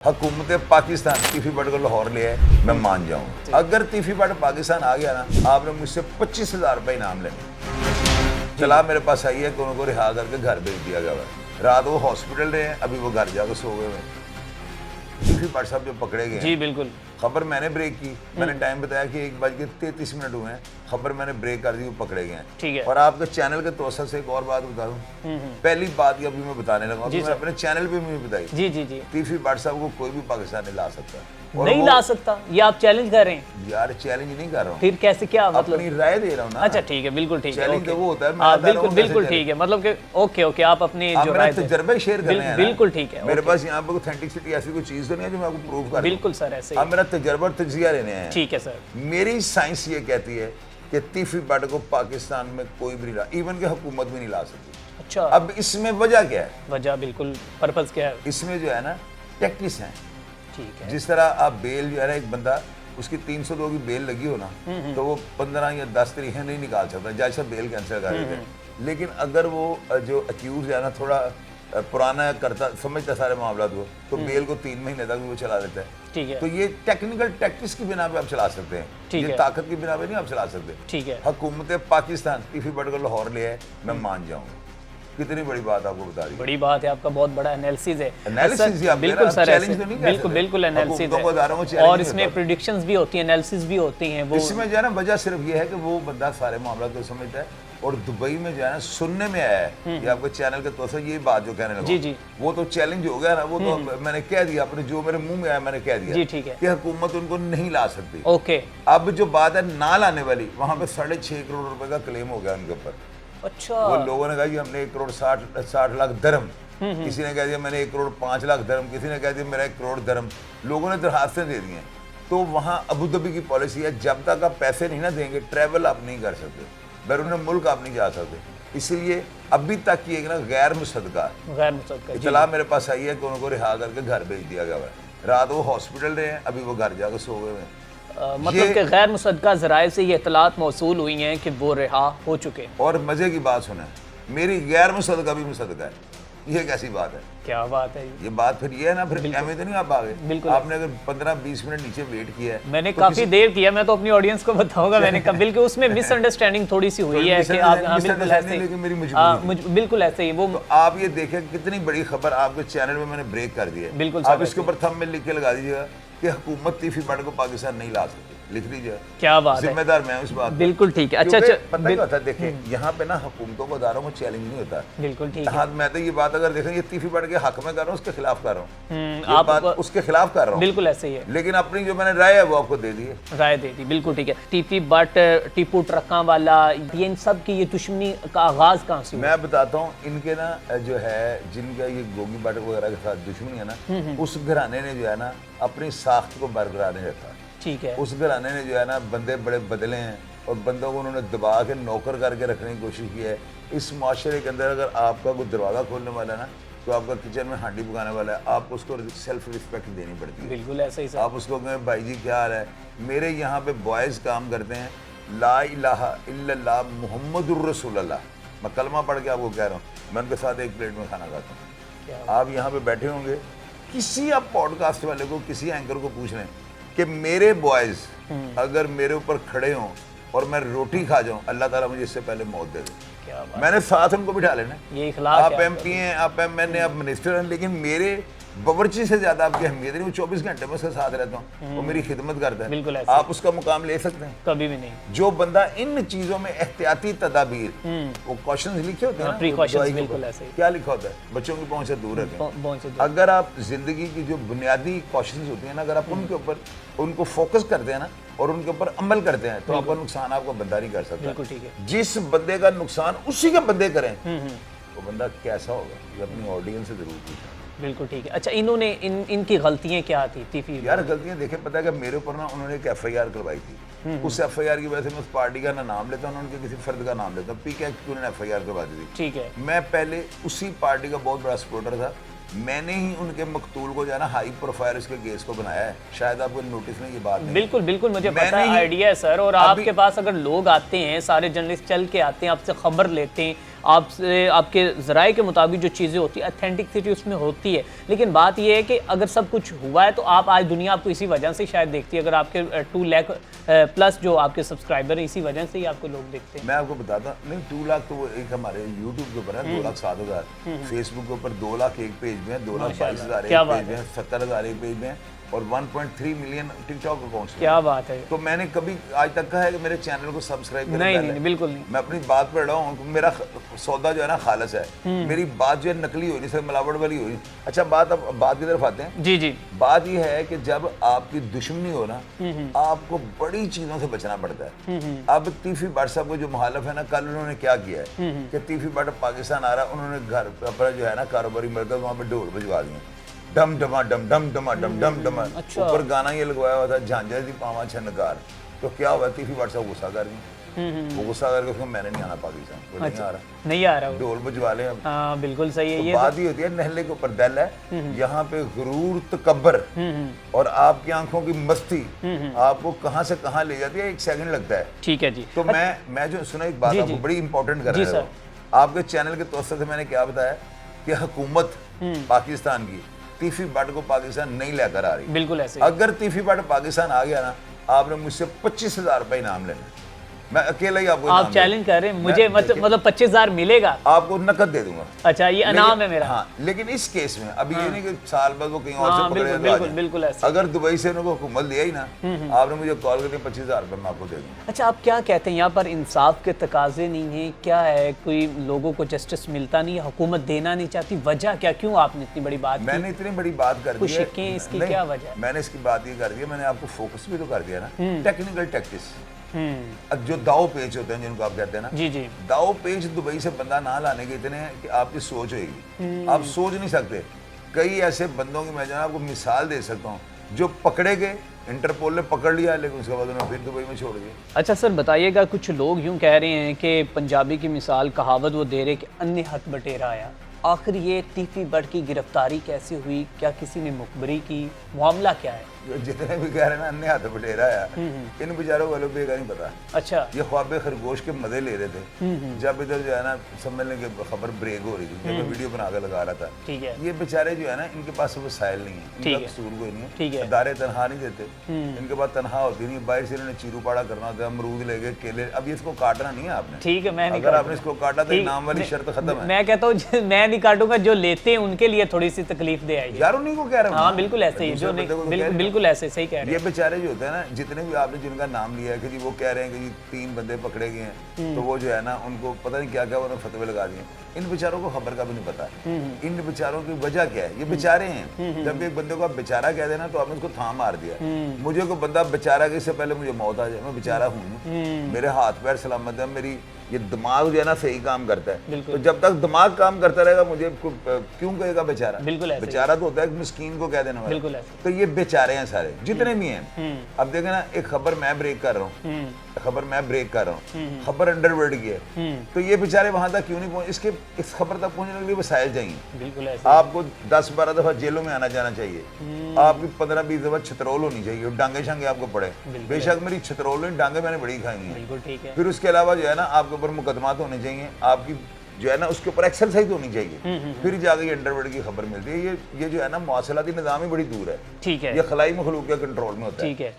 हुकूमत पाकिस्तान तीफी बट को लाहौर ले आए, मैं मान जाऊँ। अगर तीफी बट पाकिस्तान आ गया ना, आपने मुझसे 25,000 रुपये इनाम लेने। चला मेरे पास आई है कि उनको रिहा करके घर भेज दिया गया है। रात वो हॉस्पिटल रहे हैं, अभी वो घर जाकर सो गए हैं। तीफी बट साहब जो पकड़े गए जी बिल्कुल, खबर मैंने ब्रेक की, मैंने टाइम बताया कि 1:33 हुए हैं, खबर मैंने ब्रेक कर दी, वो पकड़े गए हैं। ठीक है। और आपके चैनल के तोसर से एक और बात बता दूं, पहली बात ये अभी मैं बताने लगा हूं, मैं अपने चैनल पे भी बताई। जी जी जी, तीफी बट साहब को कोई भी पाकिस्तान नहीं ला सकता। और नहीं वो- ला सकता, ये आप चैलेंज कर रहे हैं? यार चैलेंज नहीं कर रहा हूँ, फिर कैसे, क्या मतलब? अपनी राय दे रहा हूँ ना। अच्छा ठीक है, बिल्कुल ठीक है, चैलेंज ओके। तो वो होता है, मैं हाँ बता रहा बिल्कुल हूँ बिल्कुल कैसे ठीक है, मतलब कि ओके ओके, आप अपनी आप जो मेरा राय दें। तजर्बा शेयर कर रहे हैं ना। बिल्कुल ठीक है, मेरे ओके। पास यहाँ पर ऑथेंटिसिटी ऐसी कोई चीज़ तो नहीं है जो मैं आपको प्रूव कर बिल्कुल सर, ऐसे ही। आप मेरा तजर्बा और तजिया लेने हैं। ठीक है सर। मेरी साइंस ये कहती है कि तीफी बट को पाकिस्तान में कोई भी नहीं ला, इवन के हुकूमत भी नहीं ला सकती। अच्छा, अब इसमें वजह क्या है? वजह बिल्कुल, पर्पस क्या है? इसमें जो है ना टैक्टिस है। ठीक है, जिस तरह आप बेल जो है ना, एक बंदा उसकी 302 की बेल लगी हो ना, तो वो 15 या 10 तारीखें नहीं निकाल सकता, जज साहब बेल कैंसिल कर देते हैं। लेकिन अगर वो जो अक्यूज है ना थोड़ा पुराना करता, समझता सारे मामला को, तो बेल को 3 महीने तक भी वो चला देता है। ठीक है, तो ये टेक्निकल टैक्टिस की बिना पे आप चला सकते हैं, ठीक ये है। ताकत की बिना पे नहीं आप चला सकते। ठीक है, हुकूमत पाकिस्तान तीफी बट को लाहौर ले आए, मैं मान जाऊंगा। कितनी बड़ी बात आपको बता रही है। बड़ी बात है, आपका बहुत बड़ा एनालिसिस है। एनालिसिस ही आप बिल्कुल आप सर, चैलेंज ऐसे तो नहीं कह बिल्कुल सकते। बिल्कुल एनालिसिस हुकूमतों को दायरों में है, चैलेंज और नहीं इसमें होता। प्रेडिक्शंस भी होती हैं, एनालिसिस भी होती हैं। वो इसमें जो है ना वजह सिर्फ ये है कि वो बंदा सारे मामला को समझता है, और दुबई में जो है ना सुनने में आया है, ये आपके चैनल के तौर से ये बात जो कहने लगा, जी, जी। वो तो चैलेंज हो गया ना, वो तो मैंने कह दिया, अपने जो मेरे मुंह में आया मैंने कह दिया जी, ठीक है। कि हुकूमत उनको नहीं ला सकती। ओके, अब जो बात है ना लाने वाली, वहां पे 6.5 करोड़ रुपए का क्लेम हो गया उनके ऊपर। अच्छा, वो लोगों ने कहा कि हमने 1,60,60,00,000 दरम, किसी ने कह दिया मैंने 1,05,00,000 दरम, किसी ने कह दिया मेरा 1 करोड़ दरम, लोगों ने दरखास्तें दे दी हैं। तो वहाँ अबू धाबी की पॉलिसी है, जब तक आप पैसे नहीं ना देंगे ट्रैवल आप नहीं कर सकते, बैरून मुल्क आप नहीं जा सकते। इसलिए अभी तक ये ना गैर मुसद्दका गैर मुसद्दका, जी। इतला मेरे पास आई है कि उनको रिहा करके घर भेज दिया गया है। रात वो हॉस्पिटल रहे हैं, अभी वो घर जाकर सो गए हैं। मतलब कि गैर मुसद्दका ज़राए से ये इतलात मौसूल हुई हैं कि वो रिहा हो चुके हैं। और मजे की बात सुने, मेरी गैर मुसद्दका भी मुसद्दका है। ये कैसी बात है? क्या बात है ये बात फिर ये है ना, फिर एम तो नहीं आप आ गए। बिल्कुल। आपने अगर 15-20 मिनट नीचे वेट किया है, मैंने तो काफी देर किया, मैं तो अपनी ऑडियंस को बताऊंगा, मैंने कहा बिल्कुल उसमें मिसअंडरस्टैंडिंग थोड़ी सी हुई है कि आप, हाँ बिल्कुल ऐसे लेकिन मेरी ही, मजबूरी थी। बिल्कुल ऐसे ही वो, तो आप ये देखें कितनी बड़ी खबर आपके चैनल में मैंने ब्रेक कर दी है। बिल्कुल आप सर, इसके ऊपर थंब में लिख के लगा दीजिएगा कि हुकूमत तीफी बट को पाकिस्तान नहीं ला सकती, लिख दीजिए। क्या बात है, जिम्मेदार मैं हूं इस बात का। बिल्कुल ठीक है। अच्छा क्योंकि अच्छा, पता क्या होता है, देखें यहाँ पे ना हुकूमतों को दायरों में चैलेंज नहीं होता। बिल्कुल ठीक है। हाँ, मैं तो ये बात अगर देखें, ये तीफी बट के हक में कर रहा हूँ, उसके खिलाफ कर रहा हूँ, ये आप बात उसके खिलाफ कर रहा हूँ, बिल्कुल ऐसे ही है, लेकिन अपनी जो मैंने राय है वो आपको दे दी है। राय दे दी, बिल्कुल ठीक है। टीपी बट, टीपू ट्रक्का वाला, ये इन सब की ये दुश्मनी का आगाज कहाँ से हुआ? मैं बताता हूँ, इनके ना जो है जिनका ये गोगी बट वगैरह के साथ दुश्मनी है ना, उस घराने ने जो है ना अपनी साख्त को बरकरार नहीं रखा। ठीक है, उस घराने ने जो है ना बंदे बड़े बदले हैं, और बंदों को उन्होंने दबा के नौकर करके रखने की कोशिश की है। इस माशरे के अंदर अगर आपका कोई दरवाज़ा खोलने वाला है ना, तो आपका किचन में हांडी पकाने वाला है, आप उसको सेल्फ रिस्पेक्ट देनी पड़ती है। बिल्कुल ऐसे ही सर। आप उसको कहें भाई जी क्या हाल है। मेरे यहाँ पे बॉयज़ काम करते हैं, ला इलाहा इल्लल्लाह मुहम्मदुर रसूलुल्लाह, मैं कलमा पढ़ के आपको कह रहा हूँ, मैं उनके साथ एक प्लेट में खाना खाता हूँ। आप यहाँ पे बैठे होंगे, किसी आप पॉडकास्ट वाले को, किसी एंकर को पूछ लें कि मेरे बॉयज़ अगर मेरे ऊपर खड़े हों और मैं रोटी खा जाऊं, अल्लाह ताला मुझे इससे पहले मौत दे दे। क्या बात, मैंने साथ उनको बिठा लेना। ये इखलाक आप है MP हैं, आप MN हैं, आप मिनिस्टर हैं, लेकिन मेरे बावर्ची से ज्यादा आपकी अहमियत नहीं। वो 24 घंटे में उसके साथ रहता हूँ, वो मेरी खिदमत करता है। बिल्कुल ऐसे। आप उसका मुकाम ले सकते हैं? कभी भी नहीं। जो बंदा इन चीजों में एहतियाती तदाबीर, वो क्वेश्चंस लिखे होते हैं ना, precautions, दवाई के बिल्कुल ऊपर, ऐसे ही। क्या लिखा होता है? बच्चों की पहुंच से दूर रखें। पहुंचे अगर आप जिंदगी की जो बुनियादी क्वेश्चंस होती हैं ना, अगर आप उनके ऊपर उनको फोकस करते हैं ना, और उनके ऊपर अमल करते हैं, तो आपका नुकसान आपको बंदा नहीं कर सकता। बिल्कुल ठीक है। जिस बंदे का नुकसान उसी के बंदे करें, वो बंदा कैसा होगा, ये अपनी ऑडियंस से जरूर पूछें। बिल्कुल ठीक है। अच्छा, इन्होंने इनकी गलतियां क्या थी तीफी? यार गलतियां देखें, पता है कि मेरे ऊपर ना उन्होंने एक FIR करवाई थी। उस FIR की वजह से मैं उस पार्टी का ना नाम लेता हूँ, उनके किसी फर्द का नाम लेता हूँ। PK की उन्होंने FIR करवा दी थी। ठीक है, मैं पहले उसी पार्टी का बहुत बड़ा सपोर्टर था। मैंने ही उनके मकतूल को जो है ना हाई प्रोफाइल इसके केस को बनाया है। शायद आपको नोटिस में ये बात नहीं। बिल्कुल बिल्कुल मुझे मैंने पता है, ही- आइडिया है सर। और अभी- आपके पास अगर लोग आते हैं, सारे जर्नलिस्ट चल के आते हैं, आपसे खबर लेते हैं, آپ سے آپ کے ذرائع کے مطابق جو چیزیں ہوتی ہیں اتھینٹکسٹی اس میں ہوتی ہے، لیکن بات یہ ہے کہ اگر سب کچھ ہوا ہے تو آپ آج دنیا آپ کو اسی وجہ سے شاید دیکھتی ہے، اگر آپ کے 2 لاکھ پلس جو آپ کے سبسکرائبر ہیں اسی وجہ سے ہی آپ کو لوگ دیکھتے ہیں۔ میں آپ کو بتاتا ہوں، نہیں 2 لاکھ تو وہ ایک ہمارے یوٹیوب کے اوپر ہے 2,07,000، فیس بک کے اوپر 2 لاکھ ایک پیج میں ہے، 2,22,000 ایک پیج میں ہے، 70,000 ایک پیج میں ہے، اور 1.3 ملین ٹک ٹاک اکاؤنٹس۔ کیا بات ہے! تو میں نے کبھی آج تک کہا ہے کہ میرے چینل کو سبسکرائب کریں؟ نہیں بالکل نہیں۔ میں اپنی بات پہ رہا ہوں، میرا سودا جو ہے نا خالص ہے، میری بات جو ہے نقلی ہوئی نہیں، ملاوٹ والی ہوئی۔ اچھا اب بات کی طرف آتے ہیں۔ جی بات یہ ہے کہ جب آپ کی دشمنی ہو نا، آپ کو بڑی چیزوں سے بچنا پڑتا ہے۔ اب تیفی بٹ صاحب کو جو مخالف ہے نا، کل انہوں نے کیا کیا ہے کہ تیفی بٹ پاکستان آ رہا ہے، انہوں نے گھر پر جو ہے نا کاروباری مرکز وہاں پہ ڈھول بجوا دیے، ڈم ڈما ڈم ڈم ڈما ڈم ڈم ڈما، اوپر گانا یہ لگوایا ہوا تھا جھانجر دی پاواں چھنکار۔ تو کیا ہوا، تیفی بٹ صاحب غصہ کر گئے، وہ غصہ کر کے اس کو میں نے نہیں آنا پاکستان، وہ نہیں آ رہا، ڈھول بجوا لیں۔ ہاں بالکل صحیح ہے۔ یہ بات ہی ہوتی ہے نہلے کے اوپر دل ہے، یہاں پہ غرور تکبر اور آپ کی آنکھوں کی مستی آپ کو کہاں سے کہاں لے جاتی ہے، 1 سیکنڈ لگتا ہے۔ ٹھیک ہے جی۔ تو میں جو سنا ایک بات آپ کو بڑی امپورٹنٹ کر رہا ہوں، آپ کے چینل کے توسط سے میں نے کیا بتایا کہ حکومت پاکستان کی تیفی بٹ کو پاکستان نہیں لے کر آ رہی۔ بالکل ایسے اگر تیفی بٹ پاکستان آ گیا نا، آپ نے مجھ سے 25,000 روپے انعام لینا، میں اکیلا ہی آپ کو آپ چیلنج کر رہے ہیں مجھے، مطلب 25,000 ملے گا؟ آپ کو نقد دے دوں گا۔ اچھا یہ انعام ہے میرا؟ ہاں، لیکن اس کیس میں ابھی یہ نہیں کہ سال بعد وہ کہیں اور سے پکڑے بالکل بالکل ایسے۔ اگر دبئی سے انہوں کو حکومت دیا ہی نا، آپ نے مجھے کال کرके 25,000 روپے میں آپ کو دے دوں۔ اچھا آپ کیا کہتے ہیں یہاں پر انصاف کے تقاضے نہیں ہیں؟ کیا ہے، کوئی لوگوں کو جسٹس ملتا نہیں ہے، حکومت دینا نہیں چاہتی، وجہ کیا؟ کیوں آپ نے اتنی بڑی بات کی؟ میں نے اتنی بڑی بات کر دی ہے، شکیں اس کی کیا وجہ ہے؟ میں نے اس کی بات یہ کر دی ہے، میں نے آپ کو فوکس بھی تو کر دیا نا، ٹیکنیکل ٹیکٹس، جو داؤ پیچ ہوتے ہیں جن کو آپ کہتے ہیں نا، جی داؤ پیچ دبئی سے بندہ نہ لانے کے اتنے ہیں کہ آپ کی سوچ ہوئے گی، آپ سوچ نہیں سکتے۔ کئی ایسے بندوں کی میں جو آپ کو مثال دے سکتا ہوں جو پکڑے گئے، انٹرپول نے پکڑ لیا لیکن اس کے بعد انہوں نے پھر دبئی میں چھوڑ دیا۔ اچھا سر بتائیے گا، کچھ لوگ یوں کہہ رہے ہیں کہ پنجابی کی مثال کہاوت وہ دے رہے کہ انے ہاتھ بٹیرا آیا، آخر یہ تیفی بٹ کی گرفتاری کیسے ہوئی؟ کیا کسی نے مخبری کی؟ معاملہ کیا ہے؟ جتنے بھی کہہ رہے ہیں نا انے ہاتھ بٹیرا آیا، ان بیچاروں والوں پہ کا نہیں پتا۔ اچھا یہ خواب خرگوش کے مزے لے رہے تھے جب ادھر جو ہے نا سمجھنے کی خبر بریک ہو رہی تھی، جب میں ویڈیو بنا کے لگا رہا تھا۔ ٹھیک ہے۔ یہ بیچارے جو ہے نا ان کے پاس وسائل نہیں ہیں، ان کا قصور کوئی نہیں ٹھیک ہے، ہے۔ ادارے تنخواہ نہیں دیتے، ان کے پاس تنخواہ ہوتی نہیں، باہر سے انہوں نے چیرو پاڑا کرنا ہوتا ہے، امرود لے گئے، کیلے۔ اب یہ اس کو کاٹنا نہیں ہے آپ نے، ٹھیک ہے، میں نہیں اگر آپ نے اس کو کاٹا تو انعام والی شرط ختم ہے۔ میں کہتا ہوں میں نہیں کاٹوں گا، جو لیتے ہیں ان کے لیے تھوڑی سی تکلیف دے آئی ہے۔ یار انہیں کو کہہ رہا ہوں۔ ہاں بالکل ایسے ہی، جو بالکل ایسے صحیح کہہ رہے ہیں۔ یہ بیچارے جو ہوتے ہیں نا، جتنے بھی آپ نے جن کا نام لیا ہے کہ جی وہ کہہ رہے ہیں کہ جی 3 بندے پکڑے گئے ہیں، تو وہ جو ہے نا ان کو پتہ نہیں کیا کیا انہوں نے فتوے لگا دیے، ان بیچاروں کو خبر کا بھی نہیں پتا ان بیچاروں کی وجہ کیا ہے۔ یہ بیچارے ہیں، جب ایک بندے کو آپ بیچارہ کہہ دینا تو آپ نے اس کو تھام مار دیا۔ مجھے کوئی بندہ بیچارہ کہ اس سے پہلے مجھے موت آ جائے، میں بیچارہ ہوں، میرے ہاتھ پیر سلامت ہے، میری یہ دماغ جو ہے نا صحیح کام کرتا ہے، تو جب تک دماغ کام کرتا رہے گا مجھے کیوں کہے گا بیچارہ؟ بیچارہ تو ہوتا ہے مسکین کو کہہ دینا والا۔ تو یہ بیچارے ہیں سارے جتنے بھی ہیں۔ اب دیکھیں نا، ایک خبر میں بریک کر رہا ہوں، خبر انڈر ورلڈ کی ہے، تو یہ بیچارے وہاں تک کیوں نہیں پہنچ؟ اس خبر تک پہنچنے کے لیے وسائل چاہیے۔ آپ کو 10-12 دفعہ جیلوں میں آنا جانا چاہیے، آپ کی 15-20 دفعہ چھترول ہونی چاہیے، ڈانگے شانگے آپ کو پڑے۔ بے شک میری چھترول نہیں، ڈانگے میں نے بڑی کھائی ہیں۔ پھر اس کے علاوہ جو ہے نا آپ کے اوپر مقدمات ہونے چاہیے، آپ کی جو ہے نا اس کے اوپر ایکسرسائز ہونی چاہیے، پھر جا کے یہ انڈر ورلڈ کی خبر ملتی ہے۔ یہ جو ہے نا مواصلاتی نظام ہی بڑی دور ہے، یہ خلائی مخلوق کے کنٹرول میں ہوتا ہے۔